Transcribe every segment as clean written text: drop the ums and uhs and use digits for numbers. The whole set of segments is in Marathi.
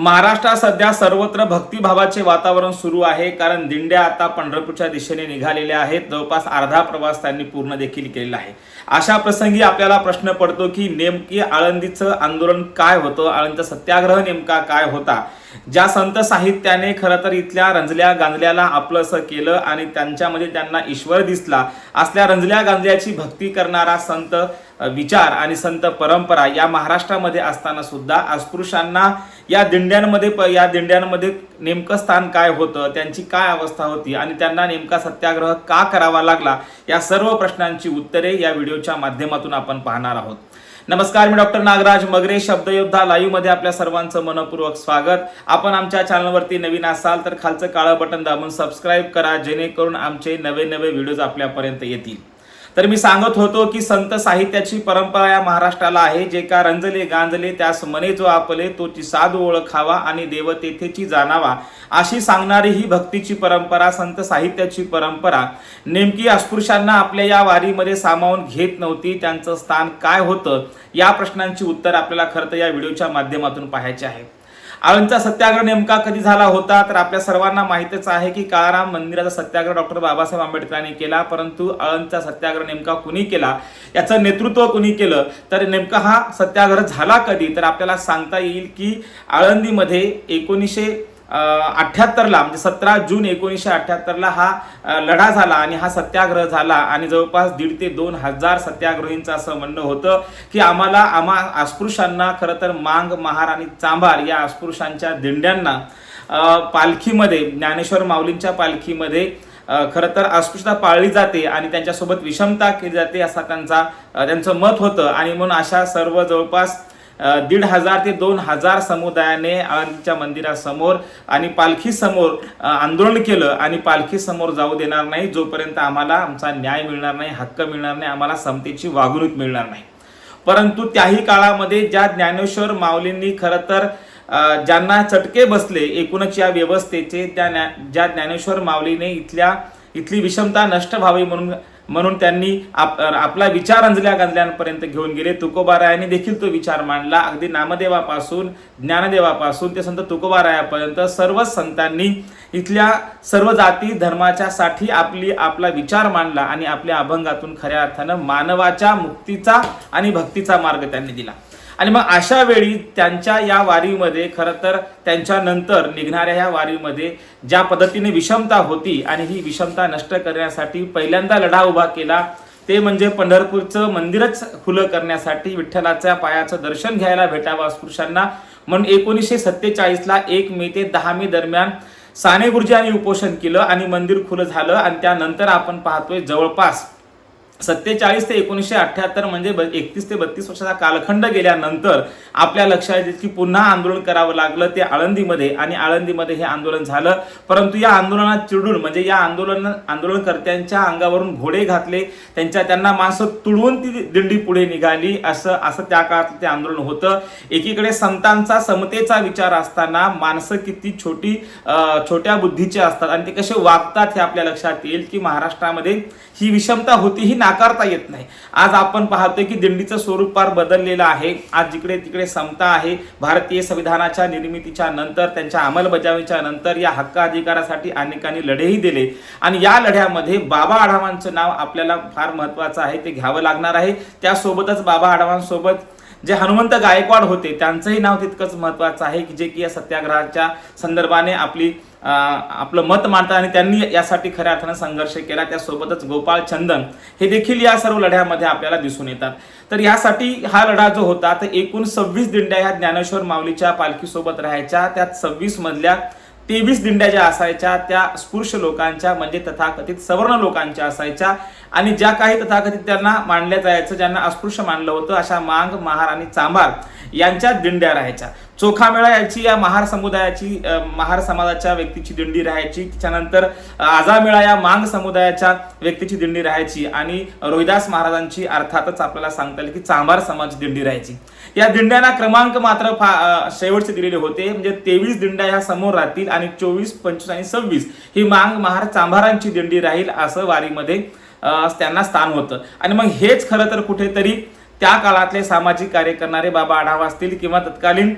महाराष्ट्रात सध्या सर्वत्र भक्तिभावाचे वातावरण सुरू आहे, कारण दिंड्या आता पंढरपूरच्या दिशेने निघालेल्या आहेत. जवळपास अर्धा प्रवास त्यांनी पूर्ण देखील केलेला आहे. अशा प्रसंगी आपल्याला प्रश्न पडतो की नेमकी आळंदीचं आंदोलन काय होतं, आळंदीचा सत्याग्रह नेमका काय होता. ज्या संत साहित्याने खरं तर इथल्या रंजल्या गांजल्याला आपलंसं केलं आणि त्यांच्यामध्ये त्यांना ईश्वर दिसला, असल्या रंजल्या गांजल्याची भक्ती करणारा संत विचार आणि संत परंपरा या महाराष्ट्रामध्ये असताना सुद्धा अस्पृश्यांना या दिंड्यांमध्ये नेमकं स्थान काय होतं, त्यांची काय अवस्था होती आणि त्यांना नेमका सत्याग्रह का करावा लागला, या सर्व प्रश्नांची उत्तरे या व्हिडिओच्या माध्यमातून आपण पाहणार आहोत. नमस्कार, मी डॉक्टर नागराज मगरे, शब्दयोद्धा लाईव्ह मध्ये आपल्या सर्वांचं मनपूर्वक स्वागत. आपण आमच्या चॅनलवरती नवीन असाल तर खालचं काळं बटन दाबून सबस्क्राईब करा, जेणेकरून आमचे नवे व्हिडिओज आपल्यापर्यंत येतील. तर मी सांगत होतो की संत साहित्याची परंपरा या महाराष्ट्राला आहे. जे का रंजले गांजले त्यास मने जो आपले, तोची साधू ओळखावा आणि देव तेथेची जाणावा, अशी सांगणारी ही भक्तीची परंपरा, संत साहित्याची परंपरा नेमकी अस्पृश्यांना आपल्या या वारीमध्ये सामावून घेत नव्हती. त्यांचं स्थान काय होतं, या प्रश्नांची उत्तर आपल्याला खरं तर या व्हिडिओच्या माध्यमातून पाहायचे आहे. आळंदीचा सत्याग्रह नेमका कधी झाला होता, तर आपल्या सर्वांना माहितीच आहे की काळाराम मंदिराचा सत्याग्रह डॉक्टर बाबासाहेब आंबेडकरांनी केला. परंतु आळंदीचा सत्याग्रह नेमका कुणी केला, याचं नेतृत्व कुणी केलं, तर नेमका हा सत्याग्रह झाला कधी, तर आपल्याला सांगता येईल की आळंदीमध्ये 1978ला म्हणजे 17 जून 1978ला हा लढा झाला आणि हा सत्याग्रह झाला. आणि जवळपास 1,500 ते 2,000 सत्याग्रहींचं असं म्हणणं होतं की आम्हा अस्पृश्यांना खरं तर मांग, महार आणि चांभार या अस्पृश्यांच्या दिंड्यांना पालखीमध्ये, ज्ञानेश्वर माऊलींच्या पालखीमध्ये खरं तर अस्पृश्यता पाळली जाते आणि त्यांच्यासोबत विषमता केली जाते, असा त्यांचं मत होतं. आणि म्हणून अशा सर्व जवळपास 1,500 ते 2,000 समुदायाने आळंदीच्या मंदिरासमोर आणि पालखी समोर आंदोलन केलं आणि पालखी समोर जाऊ देणार नाही जोपर्यंत आम्हाला आमचा न्याय मिळणार नाही, हक्क मिळणार नाही, आम्हाला समतेची वागणूक मिळणार नाही. परंतु त्याही काळामध्ये ज्या ज्ञानेश्वर माऊलींनी खरं तर ज्यांना चटके बसले एकूणच या व्यवस्थेचे, ज्या ज्ञानेश्वर माऊलीने इथली विषमता नष्ट व्हावी म्हणून त्यांनी आपला विचार रंजल्या गांजल्यांपर्यंत घेऊन गेले. तुकोबारायांनी देखील तो विचार मांडला. अगदी नामदेवापासून ज्ञानदेवापासून ते संत तुकोबारायापर्यंत सर्व संतांनी इथल्या सर्व जाती धर्माच्या साठी आपला विचार मांडला आणि आपल्या अभंगातून खऱ्या अर्थानं मानवाच्या मुक्तीचा आणि भक्तीचा मार्ग त्यांनी दिला. आणि मग अशा वेळी त्यांच्या या वारीमध्ये खरं तर त्यांच्या नंतर निघणाऱ्या ह्या वारीमध्ये ज्या पद्धतीने विषमता होती आणि ही विषमता नष्ट करण्यासाठी पहिल्यांदा लढा उभा केला, ते म्हणजे पंढरपूरचं मंदिरच खुलं करण्यासाठी, विठ्ठलाच्या पायाचं दर्शन घ्यायला भेटावं अस्पृश्यांना म्हणून 1947ला 1 मे ते 10 मे दरम्यान साने गुरुजींनी उपोषण केलं आणि मंदिर खुलं झालं. आणि त्यानंतर आपण पाहतोय जवळपास 47 ते 1978 म्हणजे 31 ते 32 वर्षाचा कालखंड गेल्यानंतर आपल्या लक्षात येईल की पुन्हा आंदोलन करावं लागलं, ते आळंदीमध्ये. आणि आळंदीमध्ये हे आंदोलन झालं. परंतु या आंदोलनात चिडून म्हणजे या आंदोलनकर्त्यांच्या अंगावरून घोडे घातले, त्यांना माणसं तुडवून ती दिंडी पुढे निघाली, असं त्या काळात ते आंदोलन होतं. एकीकडे संतांचा समतेचा विचार असताना माणसं किती छोट्या बुद्धीचे असतात आणि ते कसे वागतात हे आपल्या लक्षात येईल की महाराष्ट्रामध्ये ही विषमता होती, ही नाकारता येत नाही. आज आपण पाहतोय की दिंडीचं स्वरूप फार बदललेलं आहे. आज जिकडे तिकडे समता आहे. भारतीय संविधानाच्या निर्मितीच्या नंतर, त्यांच्या अंमलबजावणीच्या नंतर या हक्क अधिकारासाठी अनेकांनी लढेही दिले आणि या लढ्यामध्ये बाबा आढावांचं नाव आपल्याला फार महत्वाचं आहे, ते घ्यावं लागणार आहे. त्यासोबतच बाबा आढावांसोबत जे हनुमंत गायकवाड होते त्यांचंही नाव तितकंच महत्वाचं आहे की जे की या सत्याग्रहाच्या संदर्भाने आपलं मत मांडतात आणि त्यांनी यासाठी खऱ्या अर्थानं संघर्ष केला. त्यासोबतच गोपाळ चंदन हे देखील या सर्व लढ्यामध्ये आपल्याला दिसून येतात. तर यासाठी हा लढा जो होता, तर एकूण 26 दिंड्या ह्या ज्ञानेश्वर माऊलीच्या पालखीसोबत राहायच्या. त्यात 26 मधल्या 23 दिंड्या ज्या असायच्या त्या स्पृश्य लोकांच्या म्हणजे तथाकथित सवर्ण लोकांच्या असायच्या. आणि ज्या काही तथाकथित त्यांना मानल्या जायचं, ज्यांना अस्पृश्य मानलं होतं, अशा मांग, महार आणि चांभार यांच्या दिंड्या राहायच्या. चोखामेळा याची या महार समुदायाची, महार समाजाच्या व्यक्तीची दिंडी राहायची. त्याच्यानंतर आजामेळा या मांग समुदायाच्या व्यक्तीची दिंडी राहायची. आणि रोहिदास महाराजांची अर्थातच आपल्याला सांगता येईल की चांभार समाजाची दिंडी राहायची. या दिंड्यांना क्रमांक मात्र शेवटचे दिलेले होते, म्हणजे 23 दिंड्या ह्या समोर राहतील आणि 24, 25 आणि 26 ही मांग, महार, चांभारांची दिंडी राहील, असं वारीमध्ये त्यांना स्थान होतं. आणि मग हेच खरं तर कुठेतरी त्या काळातले सामाजिक कार्य करणारे बाबा आढावा असतील किंवा तत्कालीन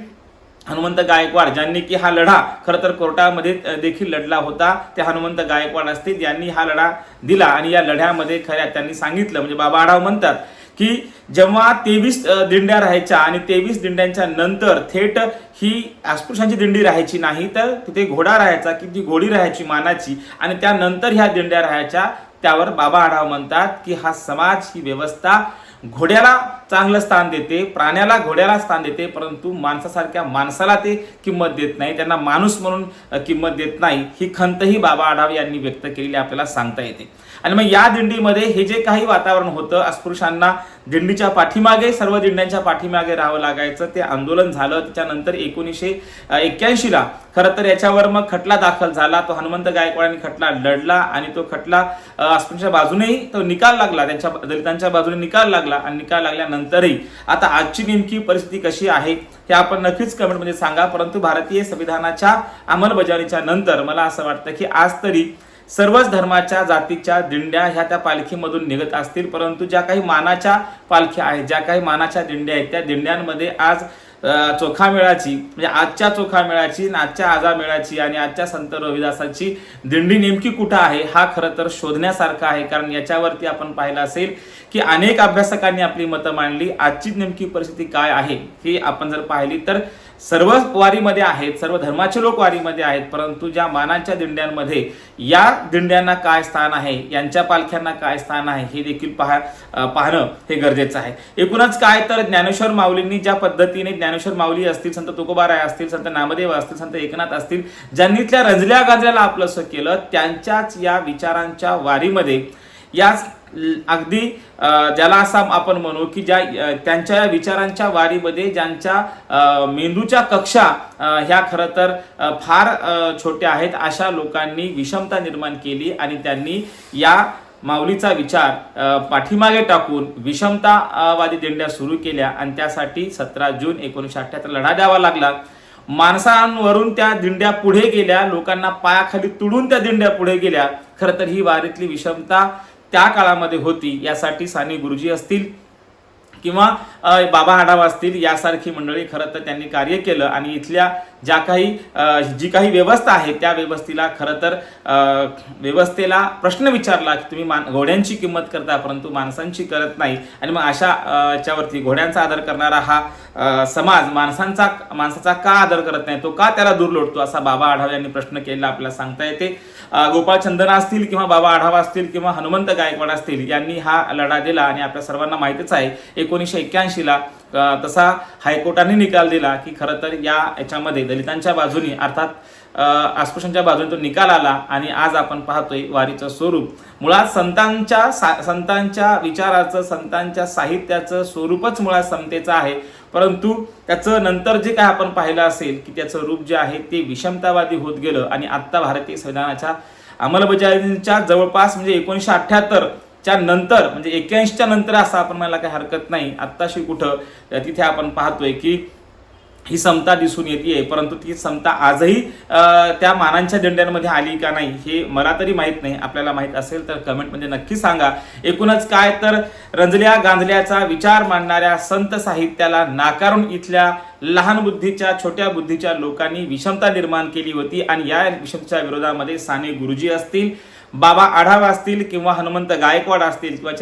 हनुमंत गायकवाड ज्यांनी की हा लढा खरं तर कोर्टामध्ये देखील लढला होता, ते हनुमंत गायकवाड असतील यांनी हा लढा दिला आणि या लढ्यामध्ये खऱ्या त्यांनी सांगितलं, म्हणजे बाबा आढाव म्हणतात की जेव्हा 23 दिंड्या राहायच्या आणि 23 दिंड्यांच्या नंतर थेट ही अस्पृश्यांची दिंडी राहायची नाही, तर तिथे घोडा राहायचा की ती घोडी राहायची मानाची आणि त्यानंतर ह्या दिंड्या राहायच्या. त्यावर बाबा आढाव म्हणतात की हा समाज, ही व्यवस्था घोड्याला चांगलं स्थान देते, प्राण्याला घोड्याला स्थान देते, परंतु माणसासारख्या माणसाला ते किंमत देत नाही, त्यांना माणूस म्हणून किंमत देत नाही. ही खंतही बाबा आढाव यांनी व्यक्त केलेली आपल्याला सांगता येते. आणि मग या दिंडीमध्ये हे जे काही वातावरण होतं, अस्पृश्यांना दिंडीच्या पाठीमागे, सर्व दिंड्यांच्या पाठीमागे राहावं लागायचं, ते आंदोलन झालं. त्याच्यानंतर 1981ला खरं तर याच्यावर मग खटला दाखल झाला. तो हनुमंत गायकवाडांनी खटला लढला आणि तो खटला अस्पृश्यांच्या बाजूनेही तो निकाल लागला, त्यांच्या दलितांच्या बाजूने निकाल लागला आणि निकाल लागल्यानंतरही आता आजची नेमकी परिस्थिती कशी आहे हे आपण नक्कीच कमेंटमध्ये सांगा. परंतु भारतीय संविधानाच्या अंमलबजावणीच्या नंतर मला असं वाटतं की आज तरी सर्वच धर्माच्या जातीच्या दिंड्या ह्या त्या पालखीमधून निघत असतील, परंतु ज्या काही मानाच्या पालख्या आहेत, ज्या काही मानाच्या दिंड्या आहेत, त्या दिंड्यांमध्ये आज चोखामेळाची, म्हणजे आजच्या चोखामेळाची, आजच्या आजामेळाची आणि आजच्या संत रविदासाची दिंडी नेमकी कुठं आहे हा खरं तर शोधण्यासारखा आहे. कारण याच्यावरती आपण पाहिलं असेल की अनेक अभ्यासकांनी आपली मतं मांडली. आजची नेमकी परिस्थिती काय आहे ही आपण जर पाहिली तर सर्व वारीमध्ये आहेत, सर्व धर्माचे लोक वारीमध्ये आहेत, परंतु ज्या मानाच्या दिंड्यांमध्ये या दिंड्यांना काय स्थान आहे, यांच्या पालख्यांना काय स्थान आहे हे देखील पाहणं हे गरजेचं आहे. एकूणच काय तर ज्ञानेश्वर माऊलींनी ज्या पद्धतीने, ज्ञानेश्वर माऊली असतील, संत तुकोबाराय असतील, संत नामदेव असतील, संत एकनाथ असतील, ज्यांनी त्या रंजल्या गाजल्याला आपलंसं केलं, त्यांच्याच या विचारांच्या वारीमध्ये या अगदी ज्याला असा आपण म्हणू की ज्या त्यांच्या विचारांच्या वारीमध्ये ज्यांच्या मेंदूच्या कक्षा ह्या खरं तर फार छोट्या आहेत, अशा लोकांनी विषमता निर्माण केली आणि त्यांनी या माऊलीचा विचार पाठीमागे टाकून विषमतावादी दिंड्या सुरू केल्या आणि त्यासाठी 17 जून 1978 लढा द्यावा लागला. माणसांवरून त्या दिंड्या पुढे गेल्या, लोकांना पायाखाली तुडून त्या दिंड्या पुढे गेल्या. खरं तर ही वारीतली विषमता त्या काळामध्ये होती. यासाठी साने गुरुजी असतील किंवा बाबा आढाव असतील, यासारखी मंडळी खरं तर त्यांनी कार्य केलं आणि इथल्या ज्या काही जी काही व्यवस्था आहे त्या व्यवस्थेला खरं तर व्यवस्थेला प्रश्न विचारला की तुम्ही घोड्यांची किंमत करता परंतु माणसांची करत नाही. आणि मग अशा याच्यावरती घोड्यांचा आदर करणारा हा समाज माणसाचा का आदर करत नाही, तो का त्याला दूर लोटतो, असा बाबा आढाव यांनी प्रश्न केलेला आपल्याला सांगता येते. गोपाळ चंदन असतील किंवा बाबा आढाव असतील किंवा हनुमंत गायकवाड असतील, यांनी हा लढा दिला आणि आपल्या सर्वांना माहितीच आहे 1981ला तसा हायकोर्टाने निकाल दिला की खरं तर याच्यामध्ये दलितांच्या बाजूने अर्थात अस्पृश्यांच्या बाजूने तो निकाल आला. आणि आज आपण पाहतोय वारीचं स्वरूप मुळात संतांच्या विचाराचं, संतांच्या साहित्याचं स्वरूपच मुळात समतेचं आहे, परंतु त्याचं नंतर जे काय आपण पाहिलं असेल की त्याचं रूप जे आहे ते विषमतावादी होत गेलं. आणि आत्ता भारतीय संविधानाच्या अंमलबजावणीच्या जवळपास म्हणजे 1978च्या नंतर, म्हणजे 81च्या नंतर असं आपण म्हणायला काही हरकत नाही, आत्ताशी कुठं तिथे आपण पाहतोय की ही समता दिसून येते, परंतु ती समता आजही त्या मानांच्या दिंड्यांमध्ये आली का नाही हे मला तरी माहीत नाही. आपल्याला माहीत असेल तर कमेंटमध्ये नक्की सांगा. एकूणच काय तर रंजल्या गांजल्याचा विचार मांडणाऱ्या संत साहित्याला नाकारून इथल्या लहान बुद्धीच्या, छोट्या बुद्धीच्या लोकांनी विषमता निर्माण केली होती. आणि या विषमतेच्या विरोधामध्ये साने गुरुजी असतील, बाबा आढाव असतील किंवा हनुमंत गायकवाड असतील किंवा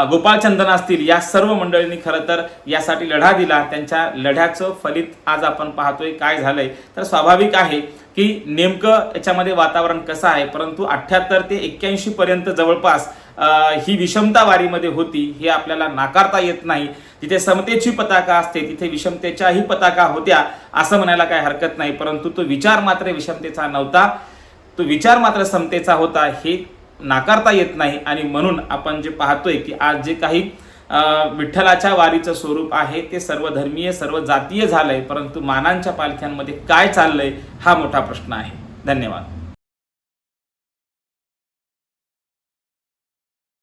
गोपाळ चंदन असतील, या सर्व मंडळींनी खरं तर यासाठी लढा दिला. त्यांच्या लढ्याचं फलित आज आपण पाहतोय काय झालंय. तर स्वाभाविक आहे की नेमकं याच्यामध्ये वातावरण कसं आहे, परंतु 78 ते 81 पर्यंत जवळपास ही विषमता वारीमध्ये होती हे आपल्याला नाकारता येत नाही. जिथे समतेची पताका असते तिथे विषमतेच्याही पताका होत्या असं म्हणायला काही हरकत नाही, परंतु तो विचार मात्र विषमतेचा नव्हता, तो विचार मात्र समतेचा होता हे नाकारता येत नाही. आणि म्हणून आपण जे पाहतोय की आज जे काही विठ्ठलाच्या वारीचं स्वरूप आहे ते सर्व धर्मीय, सर्व जातीय झालंय, परंतु मानांच्या पालख्यांमध्ये काय चाललंय हा मोठा प्रश्न आहे. धन्यवाद.